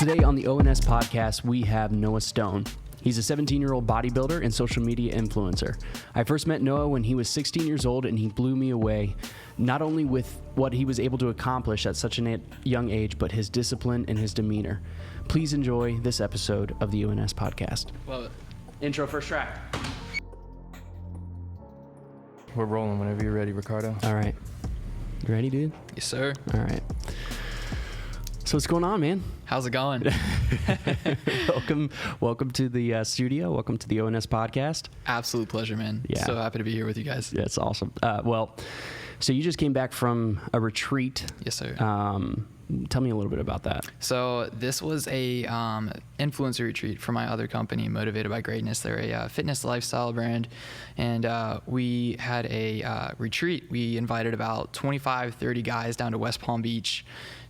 Today on the O&S podcast, we have Noah Stone. He's a 17-year-old bodybuilder and social media influencer. I first met Noah when he was 16 years old, and he blew me away, not only with what he was able to accomplish at such a young age, but his discipline and his demeanor. Please enjoy this episode of the O&S podcast. Love it. Intro first track. We're rolling whenever you're ready, Ricardo. All right. You ready, dude? Yes, sir. All right. So what's going on, man? How's it going? Welcome to the studio. Welcome to the O&S podcast. Absolute pleasure, man. Yeah. So happy to be here with you guys. That's awesome. So you just came back from a retreat. Yes, sir. Tell me a little bit about that. So this was a influencer retreat for my other company, Motivated by Greatness. They're a fitness lifestyle brand, and we had a retreat. We invited about 25, 30 guys down to West Palm Beach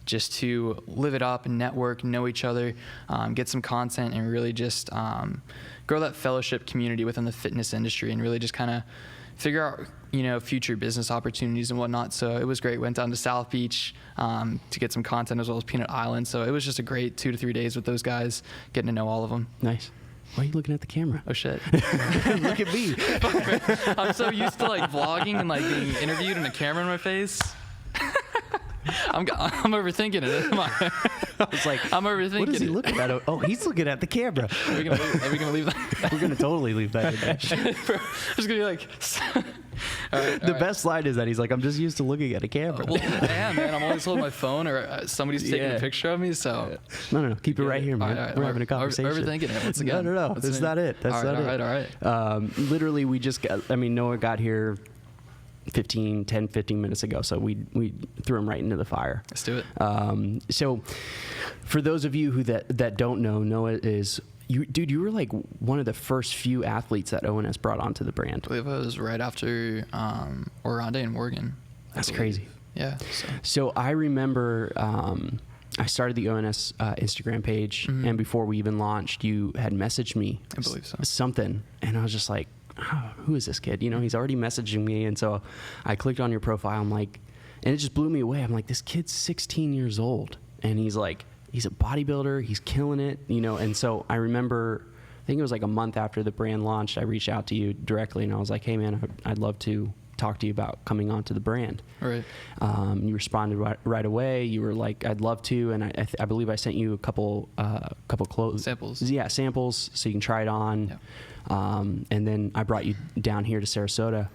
just to live it up and network, know each other, get some content, and really just grow that fellowship community within the fitness industry, and really just kind of figure out, future business opportunities and whatnot. So it was great. Went down to South Beach to get some content, as well as Peanut Island. So it was just a great 2 to 3 days with those guys, getting to know all of them. Nice. Why are you looking at the camera? Oh shit. Look at me. I'm so used to vlogging and being interviewed and a camera in my face. I'm overthinking it. I was like, I'm overthinking it. What is he looking at? Oh, he's looking at the camera. Are we gonna leave that? We're gonna totally leave that in there. It's gonna be like. The best line is that he's like, I'm just used to looking at a camera. Well, yeah, man. I'm always holding my phone, or somebody's taking a picture of me. So no. Keep it right here, man. All right. We're having a conversation. Overthinking it once again. No. That's not it. That's not it. All right. Literally, we just got. Noah got here 15 minutes ago, so we threw him right into the fire. Let's do it. So for those of you that don't know, Noah is you were like one of the first few athletes that O&S brought onto the brand. I believe it was right after Orlando and Morgan. That's crazy. Yeah. So I remember I started the O&S Instagram page, and before we even launched, you had messaged me I believe so. something, and I was just like, who is this kid? He's already messaging me. And so I clicked on your profile. I'm like, and it just blew me away. I'm like, this kid's 16 years old, and he's a bodybuilder. He's killing it, And so I remember, I think it was like a month after the brand launched, I reached out to you directly, and I was like, hey man, I'd love to talk to you about coming onto the brand. Right. You responded right away. You were like, I'd love to. And I believe I sent you a couple clothes samples. Yeah. Samples. So you can try it on. Yeah. And then I brought you down here to Sarasota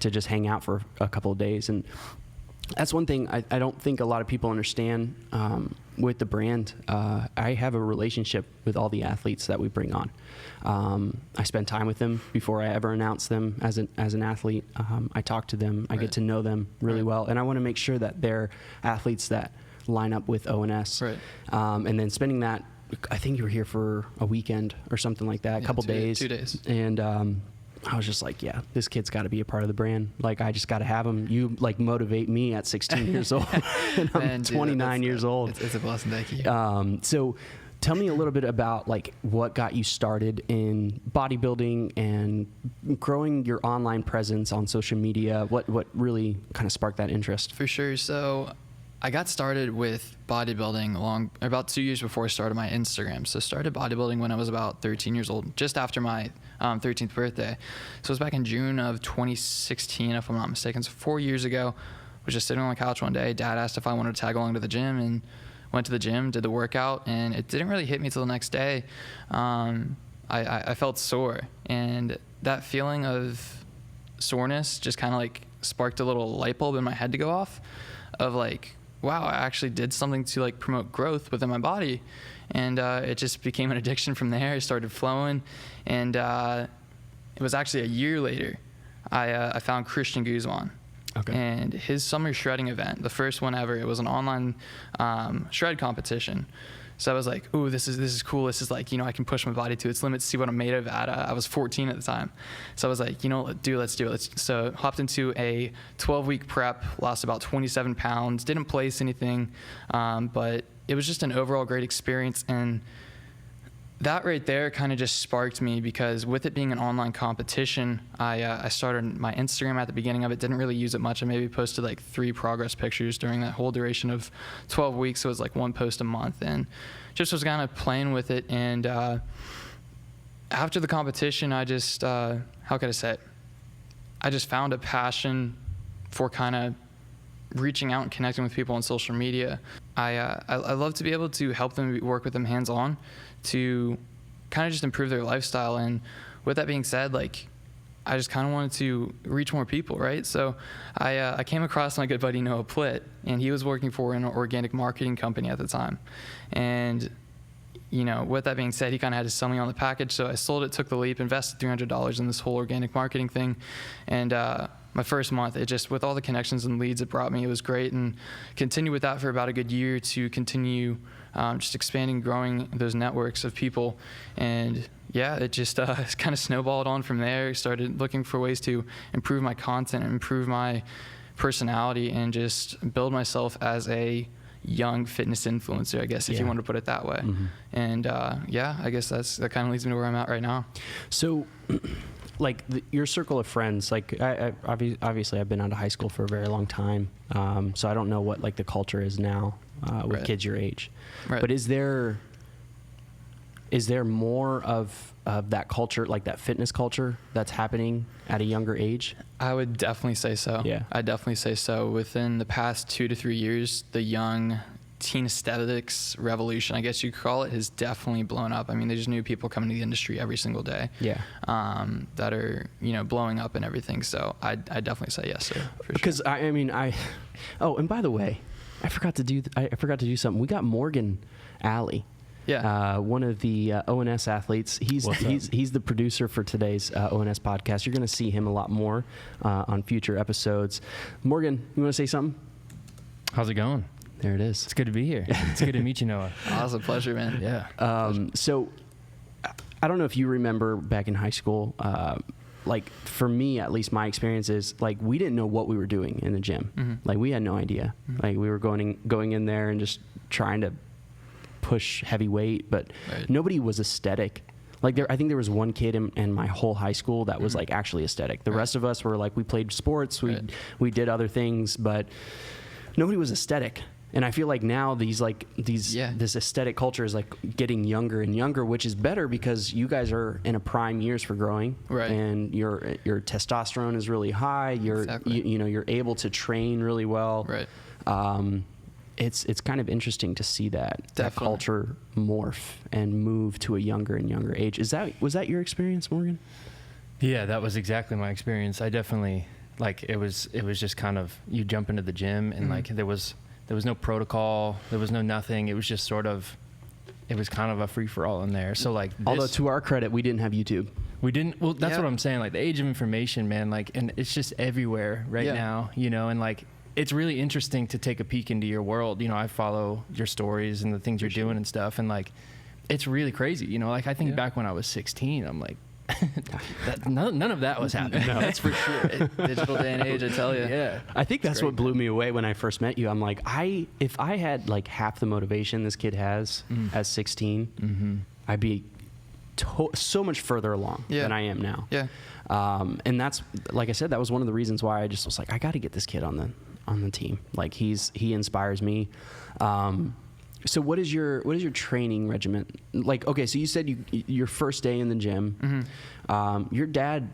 to just hang out for a couple of days. And that's one thing I don't think a lot of people understand with the brand. I have a relationship with all the athletes that we bring on. I spend time with them before I ever announce them as an athlete. I talk to them. I get to know them really well. And I want to make sure that they're athletes that line up with O&S. Right. And then spending that, I think you were here for a weekend or something like that, a couple days. 2 days. And I was just like, yeah, this kid's got to be a part of the brand. I just got to have him. You motivate me at 16 years old, and I'm 29 years old. It's a blessing. Thank you. So tell me a little bit about what got you started in bodybuilding and growing your online presence on social media. What really kind of sparked that interest? For sure. So I got started with bodybuilding about 2 years before I started my Instagram. So started bodybuilding when I was about 13 years old, just after my 13th birthday. So it was back in June of 2016, if I'm not mistaken. So 4 years ago, I was just sitting on the couch one day. Dad asked if I wanted to tag along to the gym, and went to the gym, did the workout, and it didn't really hit me till the next day. I felt sore, and that feeling of soreness just kind of sparked a little light bulb in my head to go off of wow, I actually did something to promote growth within my body. And it just became an addiction from there. It started flowing. And it was actually a year later, I found Christian Guzman. Okay. And his summer shredding event, the first one ever, it was an online shred competition. So I was like, ooh, this is cool. This is I can push my body to its limits, see what I'm made of at, I was 14 at the time. So I was like, let's do it. So hopped into a 12-week prep, lost about 27 pounds, didn't place anything, but it was just an overall great experience. And that right there kind of just sparked me, because with it being an online competition, I started my Instagram at the beginning of it, didn't really use it much. I maybe posted like 3 progress pictures during that whole duration of 12 weeks. So it was like 1 post a month, and just was kind of playing with it. And after the competition, I just, how could I say it? I just found a passion for kind of reaching out and connecting with people on social media. I love to be able to help them work with them hands-on to kind of just improve their lifestyle. And with that being said, like, I just kind of wanted to reach more people, right? So I came across my good buddy Noah Plitt, and he was working for an organic marketing company at the time. And you know, with that being said, he kind of had to sell me on the package. So I sold it, took the leap, invested $300 in this whole organic marketing thing. And my first month, it just, with all the connections and leads it brought me, it was great. And continued with that for about a good year to continue just expanding, growing those networks of people. And yeah, it just kind of snowballed on from there. Started looking for ways to improve my content, improve my personality, and just build myself as a young fitness influencer, I guess, if you want to put it that way. Mm-hmm. And yeah, I guess that kind of leads me to where I'm at right now. So like your circle of friends, like I obviously I've been out of high school for a very long time. So I don't know what like the culture is now with kids your age. Right. But is there more of that culture, like that fitness culture that's happening at a younger age? I would definitely say so. Yeah. I definitely say so. Within the past 2 to 3 years, the young teen aesthetics revolution, I guess you could call it, has definitely blown up. I mean, there's new people coming to the industry every single day. Yeah. That are, you know, blowing up and everything. So I definitely say yes, sir. Because sure. I mean, oh, and by the way, I forgot to do something. We got Morgan Alley. Yeah. One of the O&S Athletes. He's the producer for today's O&S podcast. You're going to see him a lot more on future episodes. Morgan, you want to say something? How's it going? There it is. It's good to be here. It's good to meet you, Noah. Awesome. Pleasure, man. Yeah. So I don't know if you remember back in high school, like for me, at least my experience is like we didn't know what we were doing in the gym. Mm-hmm. Like we had no idea. Mm-hmm. Like we were going in there and just trying to push heavy weight, but right. Nobody was aesthetic. Like I think there was one kid in my whole high school that was Mm-hmm. like actually aesthetic. The right. rest of us were like, we played sports, Right. we did other things, but nobody was aesthetic. And I feel like now this aesthetic culture is like getting younger and younger, which is better because you guys are in a prime years for growing, right. And your testosterone is really high. Exactly. You're able to train really well. Right. It's kind of interesting to see that culture morph and move to a younger and younger age. Was that your experience, Morgan? Yeah, that was exactly my experience. I definitely, like, it was just kind of, you jump into the gym and mm-hmm. like there was no protocol, there was no nothing. It was just sort of, it was kind of a free for all in there. So like, although to our credit, we didn't have YouTube. We didn't. Well, that's yeah. what I'm saying. Like the age of information, man. Like, and it's just everywhere right yeah. now. You know, and like, it's really interesting to take a peek into your world. You know, I follow your stories and the things you're doing and stuff, and like, it's really crazy. You know, like I think yeah. back when I was 16, I'm like, none of that was happening. No, that's for sure. Digital day and age, I tell you. Yeah, I think that's what blew me away when I first met you. I'm like, if I had like half the motivation this kid has as 16, mm-hmm. I'd be so much further along yeah. than I am now. Yeah. And that's, like I said, that was one of the reasons why I just was like, I got to get this kid on the team. Like he inspires me. So what is your training regimen? Like, okay, so you said your first day in the gym, mm-hmm. Your dad,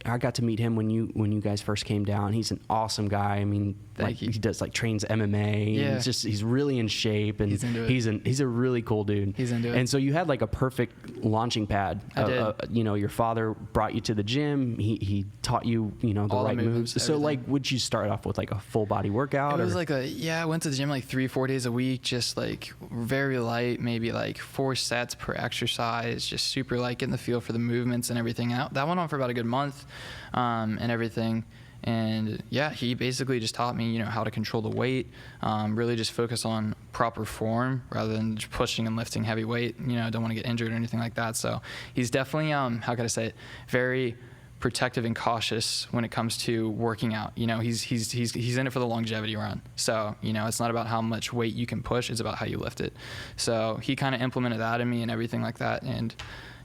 I got to meet him when you guys first came down. He's an awesome guy. I mean, he does like trains MMA. Yeah. And he's really in shape, and he's into it. He's a really cool dude. He's into it. And so you had like a perfect launching pad. I did. You know, your father brought you to the gym. He taught you, the all right the moves. So everything. like, would you start off with like a full body workout? It was like I went to the gym like 3-4 days a week, just like very light, maybe like 4 sets per exercise, just super light, getting the feel for the movements and everything. And that went on for about a good month, and everything. And yeah, he basically just taught me, how to control the weight, really just focus on proper form rather than just pushing and lifting heavy weight. I don't want to get injured or anything like that. So he's definitely, how can I say it, very protective and cautious when it comes to working out. You know, he's in it for the longevity run. So, you know, it's not about how much weight you can push, it's about how you lift it. So he kind of implemented that in me and everything like that. And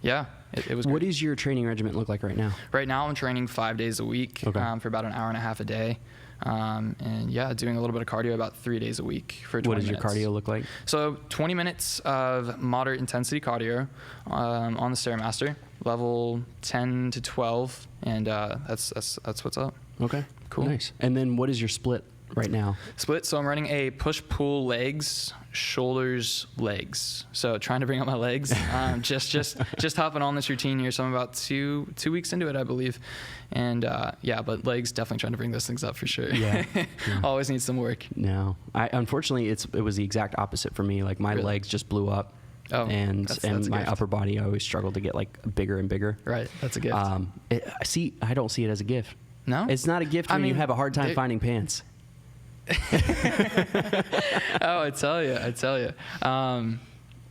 yeah, it was What great. does your training regimen look like right now? Right now I'm training 5 days a week, Okay. for about an hour and a half a day. And yeah, doing a little bit of cardio about 3 days a week for 20 What does minutes. your cardio look like? So 20 minutes of moderate intensity cardio on the Stairmaster, level 10 to 12, and that's what's up. Okay, Cool. nice. And then what is your split right now? Split. So I'm running a push-pull legs, shoulders, legs. So trying to bring up my legs. Just hopping on this routine here. So I'm about two weeks into it, I believe. And yeah, but legs, definitely trying to bring those things up for sure. Yeah. Always needs some work. No, unfortunately it was the exact opposite for me. Like my Really? legs just blew up. Oh, and that's and a my gift. upper body, I always struggled to get like bigger and bigger. Right. That's a gift. I don't see it as a gift. No? It's not a gift I when you mean, have a hard time they- finding pants. Oh, I tell you.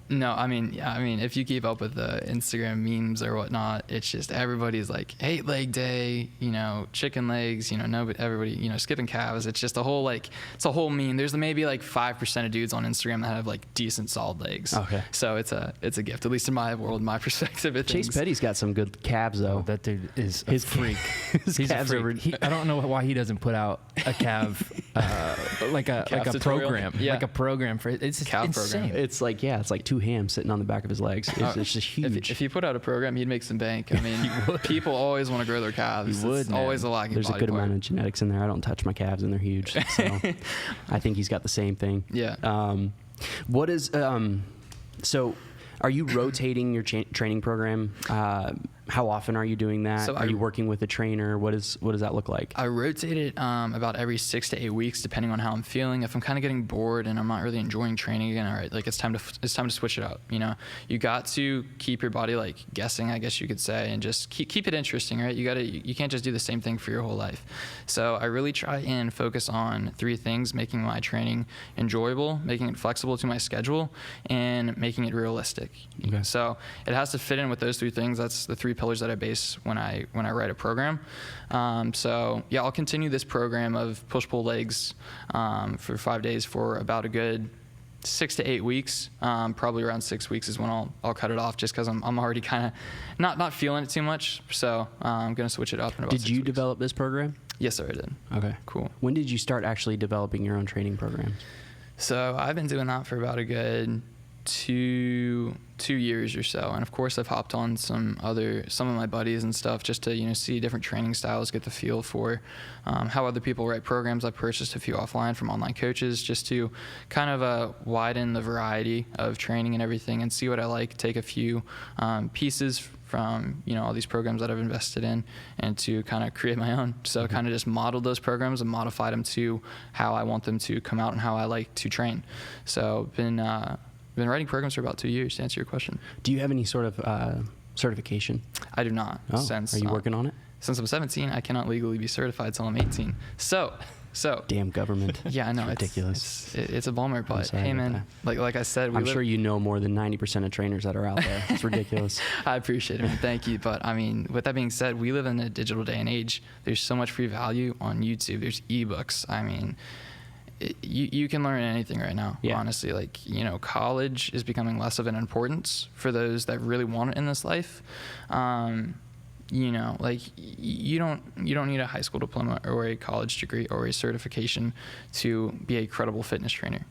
No, I mean, if you keep up with the Instagram memes or whatnot, it's just everybody's like, hate leg day, you know, chicken legs, you know, nobody, everybody, you know, skipping calves. It's just a whole, like, it's a whole meme. There's maybe like 5% of dudes on Instagram that have like decent solid legs. Okay. So it's a gift, at least in my world, my perspective of Chase things. Petty's got some good calves though. Oh, that dude is a His freak. his He's a calves are freak. I don't know why he doesn't put out a calf, like a tutorial? program, Yeah. like a program for it's Calf insane. program. It's like two hams sitting on the back of his legs. It's just huge. If he put out a program, he'd make some bank. I mean, people always want to grow their calves. He would, It's man. always a lacking There's a body good part. amount of genetics in there. I don't touch my calves and they're huge. So I think he's got the same thing. Yeah. What is so? Are you rotating your training program? How often are you doing that? So Are you working with a trainer? What does that look like? I rotate it about every 6 to 8 weeks, depending on how I'm feeling. If I'm kind of getting bored and I'm not really enjoying training again, all right, like it's time to switch it up. You know, you got to keep your body like guessing, I guess you could say, and just keep it interesting, right? You can't just do the same thing for your whole life. So I really try and focus on 3 things: making my training enjoyable, making it flexible to my schedule, and making it realistic. Okay. So it has to fit in with those 3 things. That's the 3 pillars that I base when I write a program. So yeah, I'll continue this program of push-pull legs for 5 days for about a good 6 to 8 weeks. Probably around 6 weeks is when I'll cut it off, just because I'm already kind of not feeling it too much. So I'm gonna switch it up in about 6 Did you weeks. develop this program? Yes, sir, I did. Okay. Cool. When did you start actually developing your own training program? So I've been doing that for about a good 2 years or so, and of course I've hopped on some of my buddies and stuff just to, you know, see different training styles, get the feel for how other people write programs. I purchased a few offline from online coaches just to kind of widen the variety of training and everything, and see what I like, take a few pieces from, you know, all these programs that I've invested in, and to kind of create my own. So kind of just modeled those programs and modified them to how I want them to come out and how I like to train. So been writing programs for about 2 years, to answer your question. Do you have any sort of certification? I do not. Oh, Since are you working on it? Since I'm 17, I cannot legally be certified till I'm 18. So Damn government. yeah, I know, It's ridiculous. It's a bummer, but sorry hey, about man, like I said, I'm sure you know more than 90% of trainers that are out there. It's ridiculous. I appreciate it, man. Thank you. But I mean, with that being said, we live in a digital day and age. There's so much free value on YouTube. There's ebooks. I mean, you can learn anything right now. Yeah. Honestly, like, you know, college is becoming less of an importance for those that really want it in this life. You know, like you don't need a high school diploma or a college degree or a certification to be a credible fitness trainer.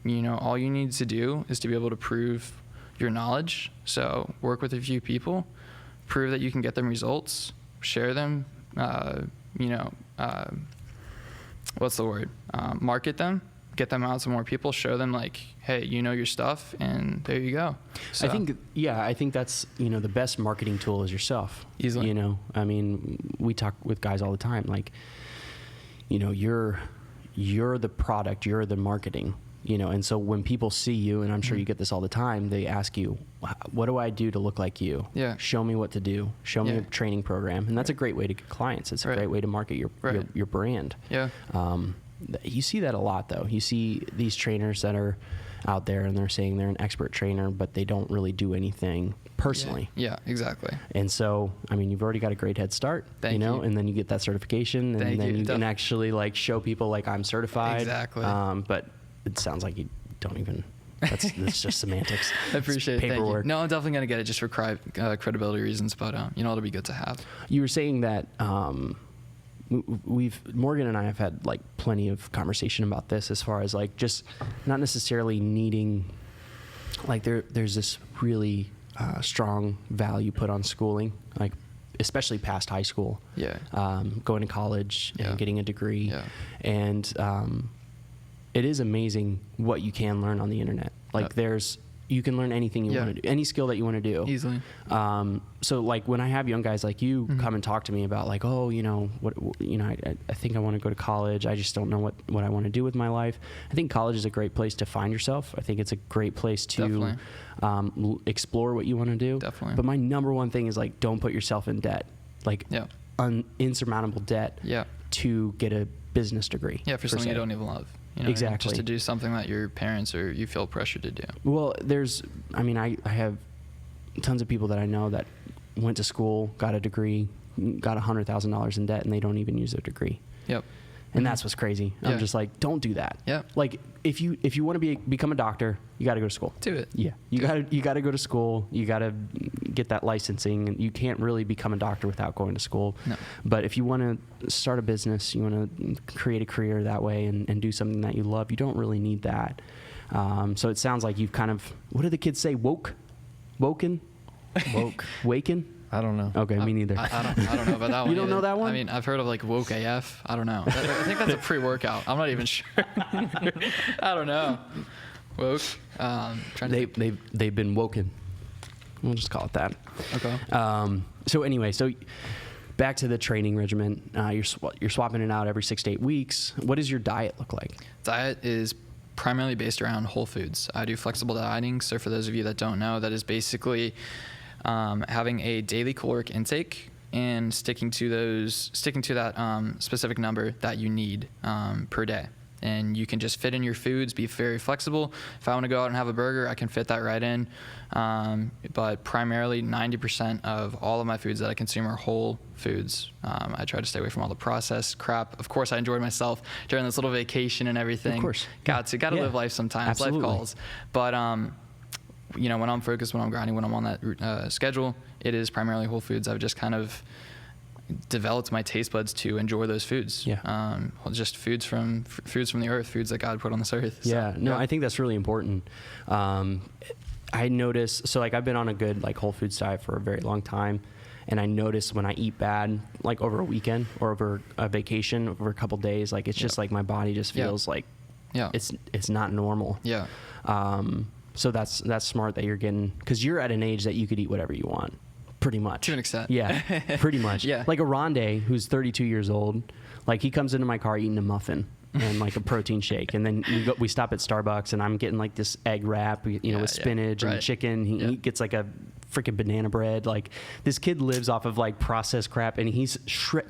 You know, all you need to do is to be able to prove your knowledge. So work with a few people, prove that you can get them results, share them, you know, what's the word? Market them, get them out to more people, show them like, hey, you know your stuff, and there you go. So, I think that's, you know, the best marketing tool is yourself. Easily. You know, I mean, we talk with guys all the time, like, you know, you're the product, you're the marketing, you know, and so when people see you, and I'm sure you get this all the time, they ask you, what do I do to look like you? Yeah. Show me what to do. Show me Yeah. a training program. And that's a great way to get clients. It's a Right. great way to market your brand. Yeah. You see that a lot, though. You see these trainers that are out there, and they're saying they're an expert trainer, but they don't really do anything personally. Yeah, exactly. And so, I mean, you've already got a great head start, Thank you. and then you get that certification, and then you can actually like show people like I'm certified. Exactly. But it sounds like you don't even. That's just semantics. I appreciate it. Paperwork. Thank you. No, I'm definitely gonna get it just for credibility reasons, but it'll be good to have. You were saying that Morgan and I have had like plenty of conversation about this, as far as like just not necessarily needing, like there's this really strong value put on schooling, like especially past high school. Yeah. Going to college and getting a degree. Yeah. And it is amazing what you can learn on the internet. Like you can learn anything you want to do, any skill that you want to do easily. So like when I have young guys like you come and talk to me about like, oh, I think I want to go to college. I just don't know what I want to do with my life. I think college is a great place to find yourself. I think it's a great place to explore what you want to do. Definitely. But my number one thing is like, don't put yourself in debt, like insurmountable debt to get a business degree. Yeah, for something you don't even love. Exactly. Just to do something that your parents or you feel pressured to do. Well, I have tons of people that I know that went to school, got a degree, got $100,000 in debt, and they don't even use their degree. Yep. And that's what's crazy. I'm just like, don't do that. Yeah. Like if you want to become a doctor, you got to go to school. Do it. Yeah. You got to go to school. You got to get that licensing, and you can't really become a doctor without going to school. No. But if you want to start a business, you want to create a career that way and do something that you love, you don't really need that. So it sounds like you've kind of, what do the kids say? Waken? Waken? I don't know. Okay, me neither. I don't know about that one. You don't know that one? I mean, I've heard of like Woke AF. I don't know. I think that's a pre-workout. I'm not even sure. I don't know. Woke. They've been woken. We'll just call it that. Okay. So anyway, back to the training regimen. You're swapping it out every 6 to 8 weeks. What does your diet look like? Diet is primarily based around whole foods. I do flexible dieting. So for those of you that don't know, that is basically having a daily caloric intake and sticking to that specific number that you need per day. And you can just fit in your foods, be very flexible. If I want to go out and have a burger, I can fit that right in. But primarily 90% of all of my foods that I consume are whole foods. I try to stay away from all the processed crap. Of course, I enjoyed myself during this little vacation and everything. Of course. Got to live life sometimes. Absolutely. Life calls. But when I'm focused, when I'm grinding, when I'm on that schedule, it is primarily whole foods. I've just kind of developed my taste buds to enjoy those foods. Yeah. Just foods from the earth, foods that God put on this earth. Yeah. I think that's really important. I notice, so like I've been on a good like whole foods diet for a very long time. And I notice when I eat bad, like over a weekend or over a vacation, over a couple days, like it's just like my body just feels like it's not normal. Yeah. So that's smart that you're getting, because you're at an age that you could eat whatever you want, pretty much. To an extent. Yeah, pretty much. Yeah. Like a Rondé, who's 32 years old, like he comes into my car eating a muffin and like a protein shake, and then we stop at Starbucks, and I'm getting like this egg wrap, with spinach and chicken. He gets like a freaking banana bread. Like this kid lives off of like processed crap, and he's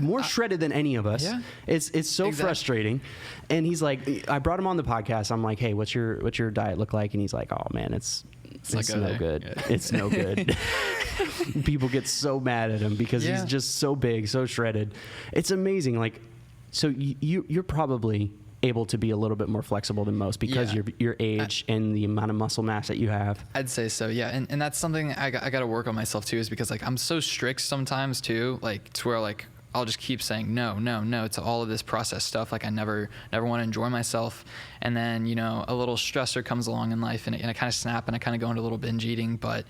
more shredded than any of us. Yeah. It's so frustrating. And he's like, I brought him on the podcast. I'm like, hey, what's your diet look like? And he's like, oh man, it's no good. Yeah. It's no good. People get so mad at him because he's just so big, so shredded. It's amazing. Like, so you're probably able to be a little bit more flexible than most because your age and the amount of muscle mass that you have. I'd say so, yeah. And that's something I got to work on myself too, is because like I'm so strict sometimes too, like to where like I'll just keep saying no to all of this processed stuff. Like I never want to enjoy myself. And then, a little stressor comes along in life and I kind of snap and I kind of go into a little binge eating, but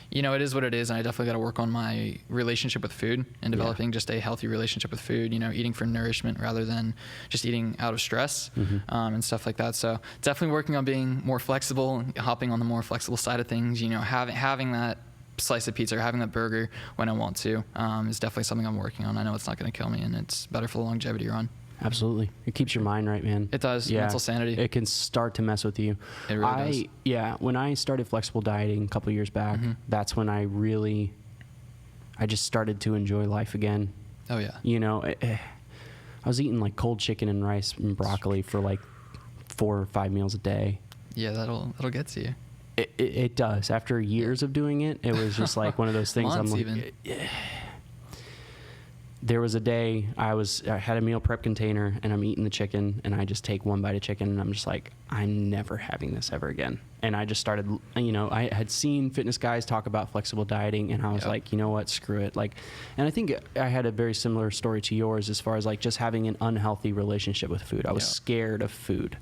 it is what it is, and I definitely got to work on my relationship with food and developing just a healthy relationship with food, eating for nourishment rather than just eating out of stress, and stuff like that. So definitely working on being more flexible, hopping on the more flexible side of things, having that slice of pizza or having that burger when I want to is definitely something I'm working on. I know it's not going to kill me, and it's better for the longevity you're on. Absolutely. It keeps your mind right, man. It does. Yeah. Mental sanity. It can start to mess with you. It really does. Yeah. When I started flexible dieting a couple of years back, that's when I just started to enjoy life again. Oh, yeah. I was eating like cold chicken and rice and broccoli for like 4 or 5 meals a day. Yeah, that'll get to you. It does. After years of doing it, it was just like one of those things. Months I'm like, even. There was a day I had a meal prep container and I'm eating the chicken and I just take one bite of chicken and I'm just like, I'm never having this ever again. And I just started, I had seen fitness guys talk about flexible dieting and I was like, you know what, screw it. Like, and I think I had a very similar story to yours as far as like just having an unhealthy relationship with food. I was scared of food.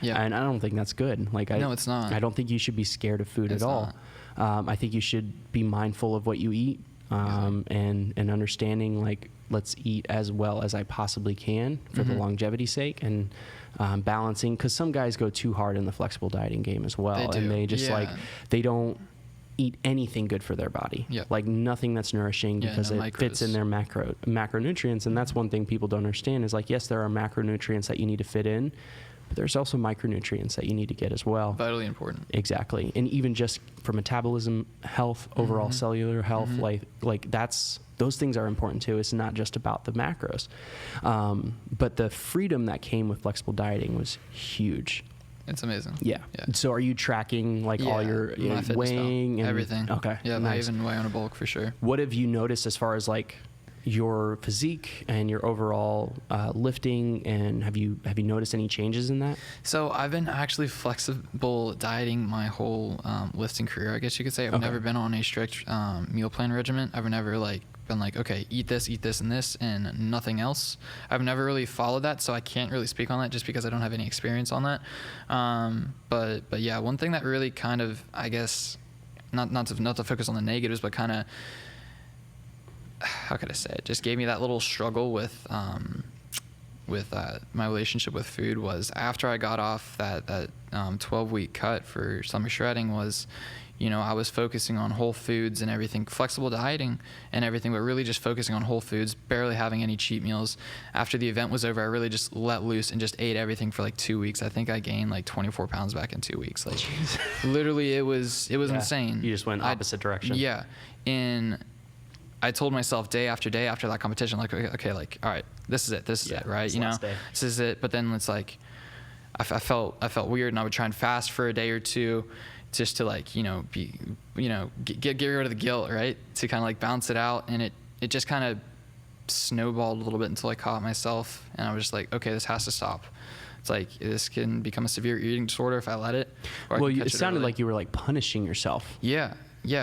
Yeah. And I don't think that's good. Like, no, it's not. I don't think you should be scared of food at all. I think you should be mindful of what you eat. And understanding like, let's eat as well as I possibly can for the longevity's sake, and balancing, because some guys go too hard in the flexible dieting game as well. And they just like, they don't eat anything good for their body, like nothing that's nourishing because it fits in their macronutrients. And that's one thing people don't understand is like, yes, there are macronutrients that you need to fit in, but there's also micronutrients that you need to get as well. Vitally important. Exactly. And even just for metabolism, health, overall cellular health, like those things are important too. It's not just about the macros. But the freedom that came with flexible dieting was huge. It's amazing. Yeah. So are you tracking like all your weighing and everything? Okay. Yeah, nice. I even weigh on a bulk for sure. What have you noticed as far as like your physique and your overall lifting, and have you noticed any changes in that? So I've been actually flexible dieting my whole lifting career, I guess you could say. I've never been on a strict meal plan regimen. I've never like been like, okay, eat this and this and nothing else. I've never really followed that, so I can't really speak on that just because I don't have any experience on that. But yeah, one thing that really kind of, I guess, not to focus on the negatives, but kind of, how could I say it, just gave me that little struggle with my relationship with food was after I got off that 12-week cut for summer shredding was, I was focusing on whole foods and everything, flexible dieting and everything, but really just focusing on whole foods, barely having any cheat meals. After the event was over, I really just let loose and just ate everything for like 2 weeks. I think I gained like 24 pounds back in 2 weeks. Like literally it was insane. You just went opposite direction. Yeah. And I told myself day after day after that competition, like, okay, like, all right, this is it, right? This is it. But then it's like, I felt weird, and I would try and fast for a day or two, just to like, get rid of the guilt, right? To kind of like bounce it out, and it just kind of snowballed a little bit until I caught myself, and I was just like, okay, this has to stop. It's like this can become a severe eating disorder if I let it. Well, it sounded like you were like punishing yourself. Yeah,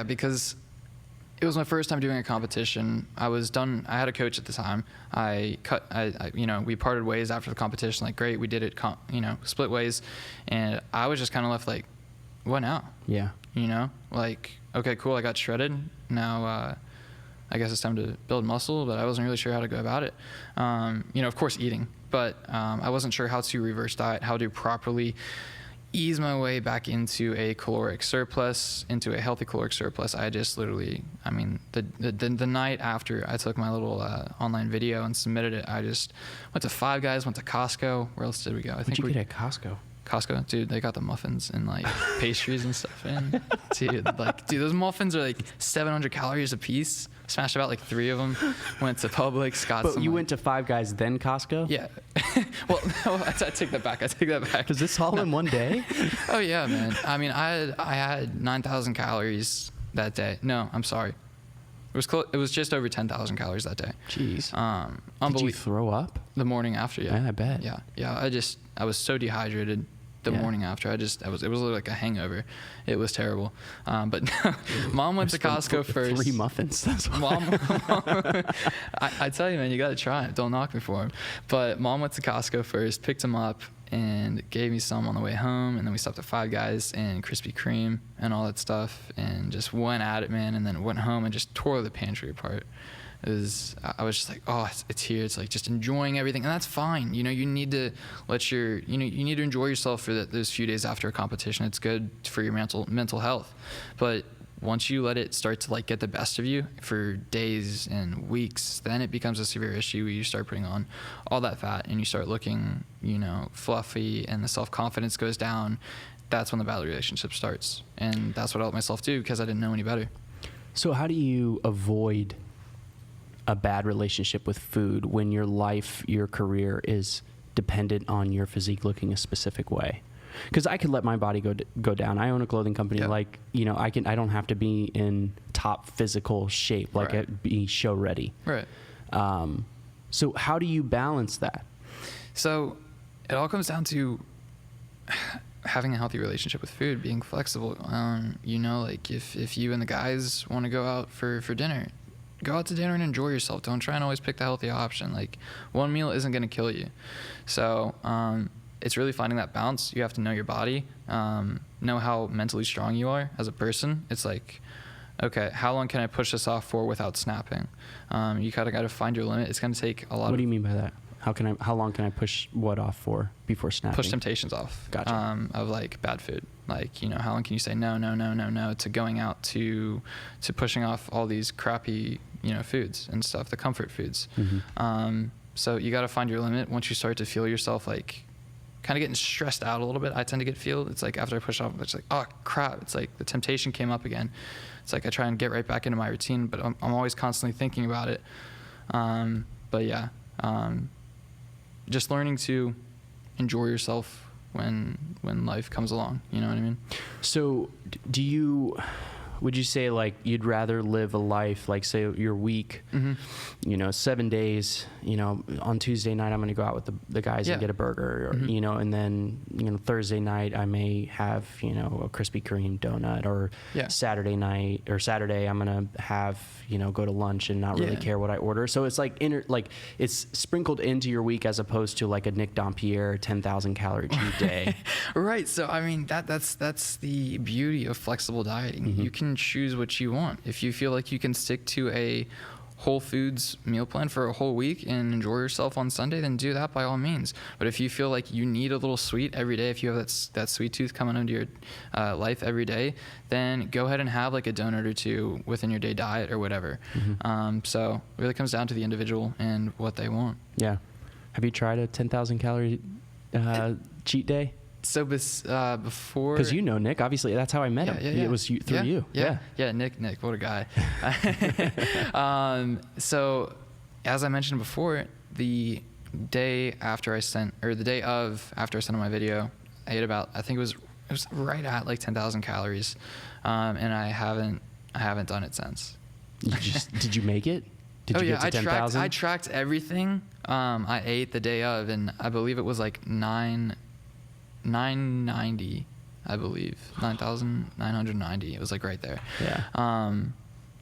because it was my first time doing a competition. I was done. I had a coach at the time. We parted ways after the competition. Like, great, we did it, split ways. And I was just kind of left like, what now? Yeah. Like, okay, cool. I got shredded. Now, I guess it's time to build muscle, but I wasn't really sure how to go about it. Of course eating, but I wasn't sure how to reverse diet, how to properly ease my way back into a caloric surplus, into a healthy caloric surplus. I just literally, the night after I took my little online video and submitted it, I just went to Five Guys, went to Costco. Where else did we go? What'd you get at Costco? Costco, dude, they got the muffins and like pastries and stuff in. Dude, those muffins are like 700 calories a piece. Smashed about like 3 of them. Went to Publix, got some. But you went to Five Guys, then Costco? Yeah. Well, no, I take that back. Is this all in one day? Oh yeah, man. I had 9,000 calories that day. No, I'm sorry. It was just over 10,000 calories that day. Jeez. Did you throw up? The morning after, yeah. I bet. Yeah. I was so dehydrated the morning after. It was literally like a hangover. It was terrible. But Mom went to Costco first. 3 muffins. That's Mom, I tell you, man, you got to try it. Don't knock me for him. But Mom went to Costco first, picked him up, and gave me some on the way home. And then we stopped at Five Guys and Krispy Kreme and all that stuff, and just went at it, man. And then went home and just tore the pantry apart. I was just like, oh, it's here. It's like just enjoying everything, and that's fine. You need to you need to enjoy yourself for those few days after a competition. It's good for your mental health. But once you let it start to like get the best of you for days and weeks, then it becomes a severe issue where you start putting on all that fat and you start looking, fluffy, and the self-confidence goes down. That's when the bad relationship starts, and that's what I let myself do because I didn't know any better. So how do you avoid a bad relationship with food when your life, your career is dependent on your physique looking a specific way? Because I could let my body go down. I own a clothing company. Yeah. Like, you know, I don't have to be in top physical shape. Like, Right. be show ready. Right. So how do you balance that? So it all comes down to having a healthy relationship with food, being flexible. You know, like if you and the guys want to go out for dinner, go out to dinner and enjoy yourself. Don't try and always pick the healthy option. Like, one meal isn't going to kill you. So it's really finding that balance. You have to know your body, know how mentally strong you are as a person. It's like, okay, how long can I push this off for without snapping? You got to find your limit. It's going to take a lot. What do you mean by that? How long can I push what off for before snapping? Push temptations off. Gotcha. Of like bad food. Like, you know, how long can you say no to going out to pushing off all these crappy, you know, foods and stuff, the comfort foods. Mm-hmm. So you got to find your limit. Once you start to feel yourself like kind of getting stressed out a little bit, I tend to get it's like after I push off, it's like, oh crap, it's like the temptation came up again. It's like I try and get right back into my routine, but I'm always constantly thinking about it. But yeah, just learning to enjoy yourself when life comes along, you know what I mean? So would you say like you'd rather live a life like, say your week, you know, 7 days, you know, on Tuesday night I'm going to go out with the guys and get a burger, or, you know, and then, you know, Thursday night I may have, you know, a Krispy Kreme donut, or Saturday I'm going to have, you know, go to lunch and not really care what I order. So it's like it's sprinkled into your week as opposed to like a Nick Dompierre 10,000 calorie cheat day. Right. So I mean that's the beauty of flexible dieting. You can choose what you want. If you feel like you can stick to a whole foods meal plan for a whole week and enjoy yourself on Sunday, then do that by all means. But if you feel like you need a little sweet every day, if you have that sweet tooth coming into your life every day, then go ahead and have like a donut or two within your day diet or whatever. So it really comes down to the individual and what they want. Yeah. Have you tried a 10,000 calorie cheat day? So before, because you know Nick, obviously that's how I met him. It was through you. Yeah. Nick, what a guy. So as I mentioned before, the day after I sent on my video, I ate about, I think it was right at like 10,000 calories, and I haven't done it since. Did you make it? Did you get to 10,000? I tracked everything I ate the day of, and I believe it was like 990, I believe 9,990. It was like right there. Yeah.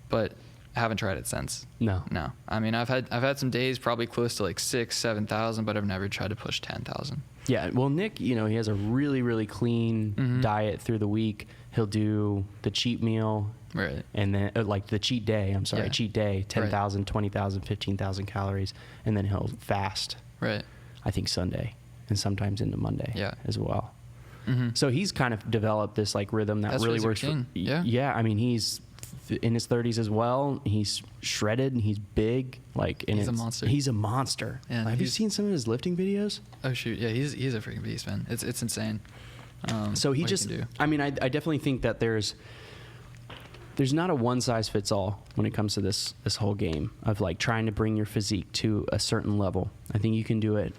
But I haven't tried it since. No. I mean, I've had some days probably close to like 6,000-7,000, but I've never tried to push 10,000. Yeah. Well, Nick, you know, he has a really, really clean diet through the week. He'll do the cheat meal. Right. And then like the cheat day, cheat day, 10,000, 20,000, 15,000 calories. And then he'll fast. Right. I think Sunday and sometimes into Monday as well. So he's kind of developed this like rhythm that really works for, I mean, he's in his 30s as well. He's shredded and he's big. Like, and he's a monster. He's a monster. Yeah, have you seen some of his lifting videos? Oh shoot. Yeah. He's a freaking beast, man. It's insane. So he just, I mean, I definitely think that there's not a one size fits all when it comes to this whole game of like trying to bring your physique to a certain level. I think you can do it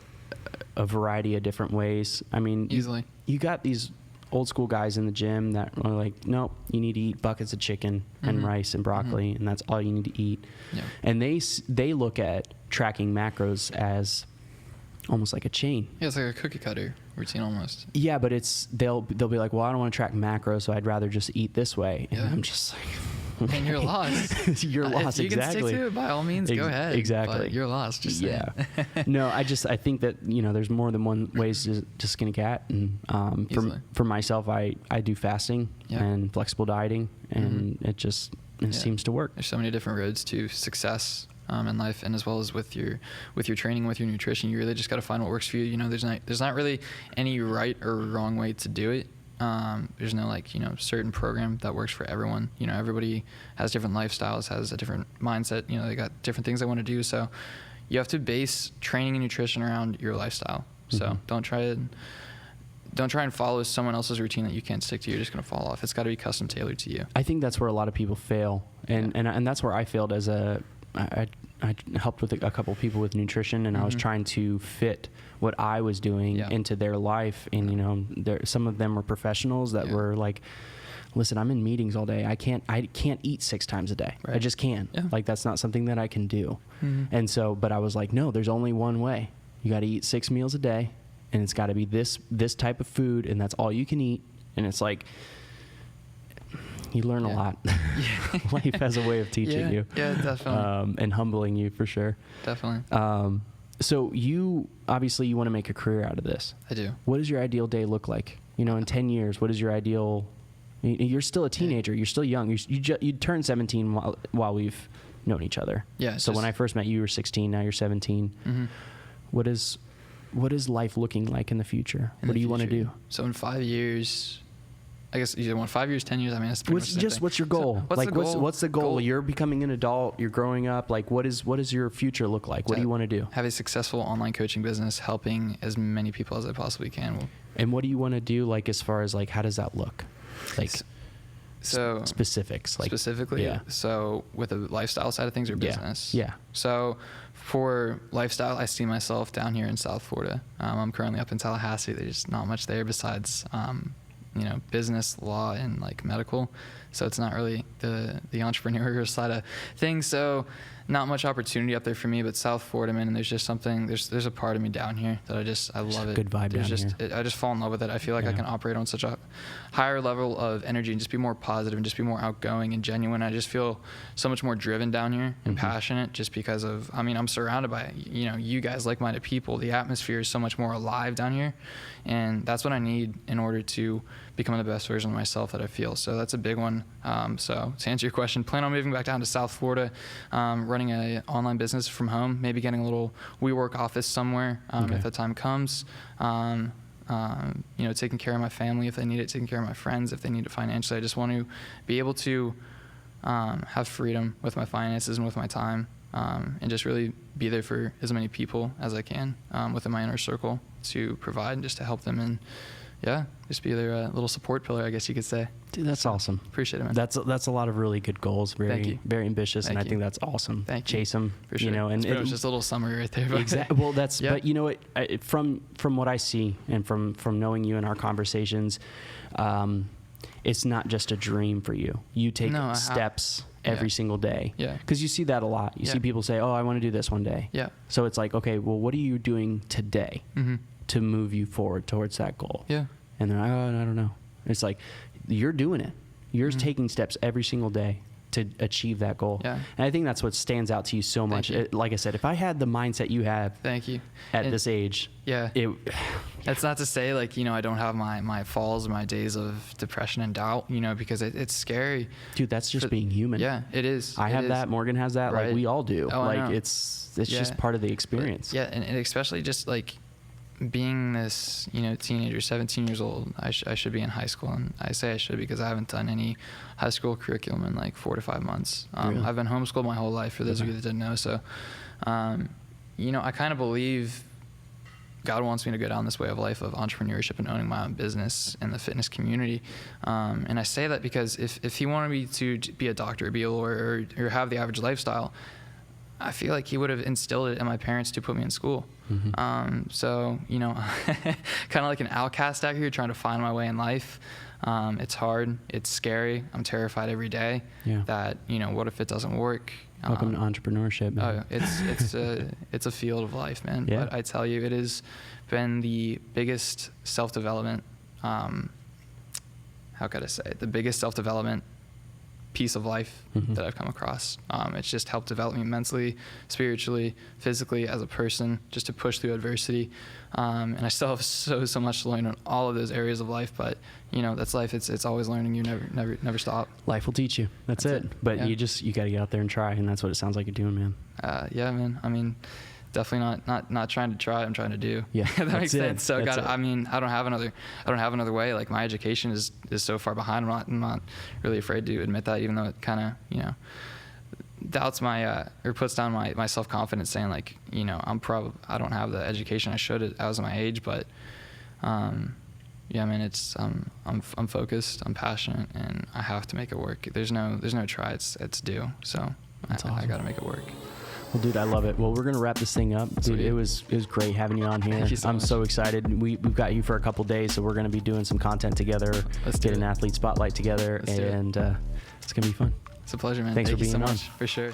a variety of different ways. I mean, easily. You got these old school guys in the gym that are like, nope, you need to eat buckets of chicken and rice and broccoli, and that's all you need to eat. Yeah. And they look at tracking macros as almost like a chain. Yeah, it's like a cookie cutter routine almost. Yeah, but they'll be like, well, I don't want to track macros, so I'd rather just eat this way. And I'm just like, okay. And you're lost. You're lost. If you exactly. can stick to it, by all means, go ahead. Exactly. But you're lost. Just saying. No, I think that, you know, there's more than one ways to skin a cat. And for myself, I do fasting and flexible dieting, and it seems to work. There's so many different roads to success in life, and as well as with your training, with your nutrition. You really just got to find what works for you. You know, there's not really any right or wrong way to do it. There's no like, you know, certain program that works for everyone. You know, everybody has different lifestyles, has a different mindset. You know, they got different things they want to do. So you have to base training and nutrition around your lifestyle. So don't try and follow someone else's routine that you can't stick to. You're just going to fall off. It's got to be custom tailored to you. I think that's where a lot of people fail. And that's where I failed as helped with a couple people with nutrition, and I was trying to fit what I was doing into their life. And, you know, some of them were professionals that were like, listen, I'm in meetings all day. I can't eat 6 times a day. Right. I just can't. Yeah. Like, that's not something that I can do. And so, but I was like, no, there's only one way. You got to eat 6 meals a day, and it's got to be this type of food, and that's all you can eat. And it's like, you learn a lot. Life has a way of teaching you. Yeah, definitely. And humbling you for sure. Definitely. So you obviously you want to make a career out of this. I do. What does your ideal day look like? You know, in 10 years, what is your ideal? You're still a teenager. You're still young. You turned 17 while we've known each other. Yeah. So when I first met you, you were 16. Now you're 17. What is life looking like in the future? What do you want to do? So in 5 years, I guess you want 5 years, 10 years. I mean, that's pretty much the same thing. What's your goal? So what's the goal? You're becoming an adult. You're growing up. Like, what does your future look like? What do you want to do? Have a successful online coaching business, helping as many people as I possibly can. And what do you want to do? Like, as far as like, how does that look? Like, so specifics. Like specifically. Yeah. So with the lifestyle side of things or business. Yeah. So for lifestyle, I see myself down here in South Florida. I'm currently up in Tallahassee. There's not much there besides, you know, business, law, and like medical. So it's not really the entrepreneurial side of things. So not much opportunity up there for me, but South Florida, man, and there's just something, there's a part of me down here that I love it. Good vibe down here. I just fall in love with it. I feel like I can operate on such a higher level of energy and just be more positive and just be more outgoing and genuine. I just feel so much more driven down here and passionate just because of, I mean, I'm surrounded by, you know, you guys, like-minded people. The atmosphere is so much more alive down here, and that's what I need in order to become the best version of myself that I feel. So that's a big one. So to answer your question, plan on moving back down to South Florida, running an online business from home, maybe getting a little WeWork office somewhere if the time comes. You know, taking care of my family if they need it, taking care of my friends if they need it financially. I just want to be able to have freedom with my finances and with my time, and just really be there for as many people as I can within my inner circle to provide and just to help them, and just be their little support pillar, I guess you could say. Dude, that's awesome. Appreciate it, man. That's a lot of really good goals. Very ambitious, and I think that's awesome. Thank you. Chase them, for sure. You know, and it was just a little summary right there. Exactly. Well, that's. But you know what? From what I see and from knowing you in our conversations, it's not just a dream for you. You take steps every single day. Yeah. Because you see that a lot. You see people say, "Oh, I want to do this one day." Yeah. So it's like, okay, well, what are you doing today to move you forward towards that goal? Yeah. And they're like, "Oh, I don't know." It's like, you're doing it. You're taking steps every single day to achieve that goal. Yeah. And I think that's what stands out to you so much. Like I said, if I had the mindset you have at this age, that's not to say like, you know, I don't have my falls, my days of depression and doubt, you know, because it's scary. Dude, that's just being human. Yeah, it is. I have that. Morgan has that. Right. Like we all do. Oh, like it's just part of the experience. But, and especially just like being this, you know, teenager, 17 years old, I should be in high school. And I say I should because I haven't done any high school curriculum in like 4 to 5 months. Really? I've been homeschooled my whole life, for those of you that didn't know. So, you know, I kind of believe God wants me to go down this way of life of entrepreneurship and owning my own business in the fitness community. And I say that because if he wanted me to be a doctor, be a lawyer, or have the average lifestyle, I feel like he would have instilled it in my parents to put me in school. So, you know, kind of like an outcast out here trying to find my way in life. It's hard. It's scary. I'm terrified every day that, you know, what if it doesn't work? Welcome to entrepreneurship, man. It's a field of life, man. Yeah. But I tell you, it has been the biggest self-development, how could I say it? The biggest self-development piece of life that I've come across. It's just helped develop me mentally, spiritually, physically as a person, just to push through adversity. And I still have so much to learn in all of those areas of life, but you know, that's life. It's always learning. You never stop. Life will teach you. That's it. But you got to get out there and try. And that's what it sounds like you're doing, man. Yeah, man. I mean, definitely not trying to try. I'm trying to do. Yeah, that makes sense. So I mean, I don't have another way. Like my education is so far behind. I'm not really afraid to admit that, even though it kind of, you know, doubts my or puts down my self-confidence, saying like, you know, I don't have the education I should as my age, but yeah, man, it's I'm focused, I'm passionate, and I have to make it work. There's no try. It's due. So awesome. I got to make it work. Well, dude, I love it. Well, we're gonna wrap this thing up, dude. Sweet. It was great having you on here. Thank you so I'm much. so excited. We've got you for a couple days, so we're gonna be doing some content together. Let's do get it. an athlete spotlight together, Let's do it. and it's gonna be fun. It's a pleasure, man. Thanks Thank for you so being on. much, for sure.